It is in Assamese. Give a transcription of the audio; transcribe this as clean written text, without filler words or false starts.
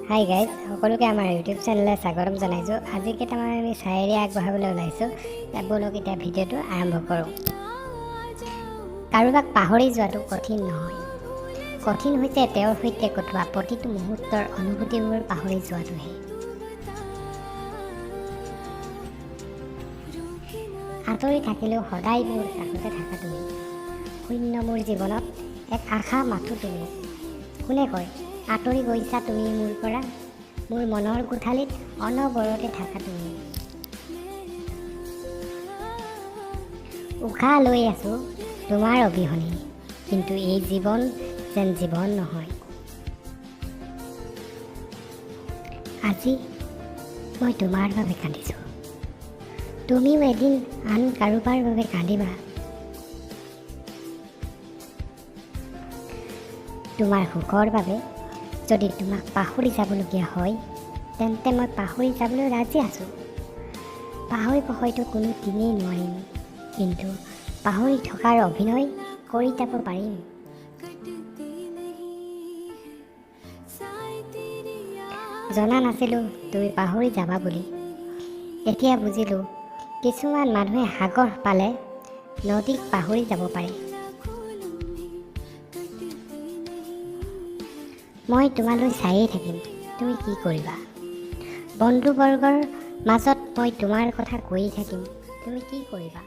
হাই গাইজ, সকলোকে আমাৰ ইউটিউব চেনেললৈ স্বাগতম জনাইছোঁ। আজি কেইটামান আমি চায়েৰী আগবঢ়াবলৈ ওলাইছোঁ। ব'লক এতিয়া ভিডিঅ'টো আৰম্ভ কৰোঁ। কাৰোবাক পাহৰি যোৱাটো কঠিন নহয়, কঠিন হৈছে তেওঁৰ সৈতে কটোৱা প্ৰতিটো মুহূৰ্তৰ অনুভূতিবোৰ পাহৰি যোৱাটোহে। আঁতৰি থাকিলেও সদায় মোৰ কাষতে থাকা তুমি, শূন্য মোৰ জীৱনত এক আশা মাথো তুমি। কোনে কয় আঁতৰি গৈছা তুমি মোৰ পৰা, মোৰ মনৰ কোঠালিত অনবৰতে থাকা তুমি। উশাহ লৈ আছোঁ তোমাৰ অবিহনে, কিন্তু এই জীৱন যেন জীৱন নহয়। আজি মই তোমাৰ বাবে কান্দিছোঁ, তুমিও এদিন আন কাৰোবাৰ বাবে কান্দিবা। তোমাৰ সুখৰ বাবে যদি তোমাক পাহৰি যাবলগীয়া হয়, তেন্তে মই পাহৰি যাবলৈ ৰাজি আছোঁ। পাহৰিব হয়তো কোনো দিনেই নোৱাৰিম, কিন্তু পাহৰি থকাৰ অভিনয় কৰি যাব পাৰিম। জনা নাছিলোঁ তুমি পাহৰি যাবা বুলি, এতিয়া বুজিলোঁ কিছুমান মানুহে সাগৰ পালে নদীক পাহৰি যাব পাৰে। মই তোমালৈ চায়েই থাকিম, তুমি কি কৰিবা। বন্ধুবৰ্গৰ মাজত মই তোমাৰ কথা কৈয়ে থাকিম, তুমি কি কৰিবা।